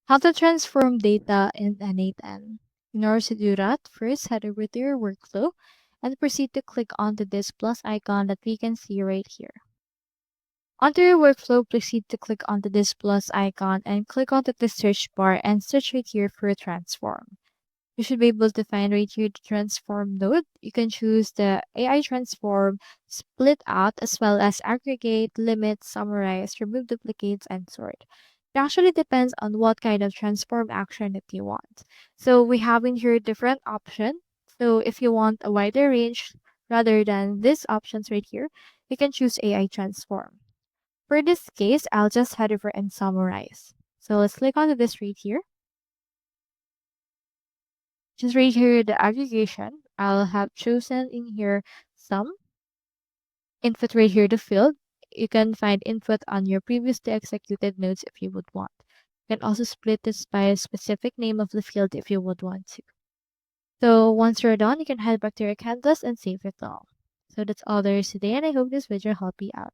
How to transform data in n8n. In order to do that, first head over to your workflow and proceed to click onto this plus icon that we can see right here. Onto your workflow, proceed to click onto this plus icon and click onto the search bar and search right here for transform. You should be able to find right here the transform node. You can choose the AI transform, split out, as well as aggregate, limit, summarize, remove duplicates, and sort. It actually depends on what kind of transform action that you want. So we have in here different options. So if you want a wider range rather than these options right here, you can choose AI transform. For this case, I'll just head over and summarize. So let's click on this right here. Just right here, the aggregation, I'll have chosen in here sum, input right here, the field. You can find input on your previously executed nodes if you would want. You can also split this by a specific name of the field if you would want to. So once you're done, you can head back to your canvas and save it all. So that's all there is today, and I hope this video helped you out.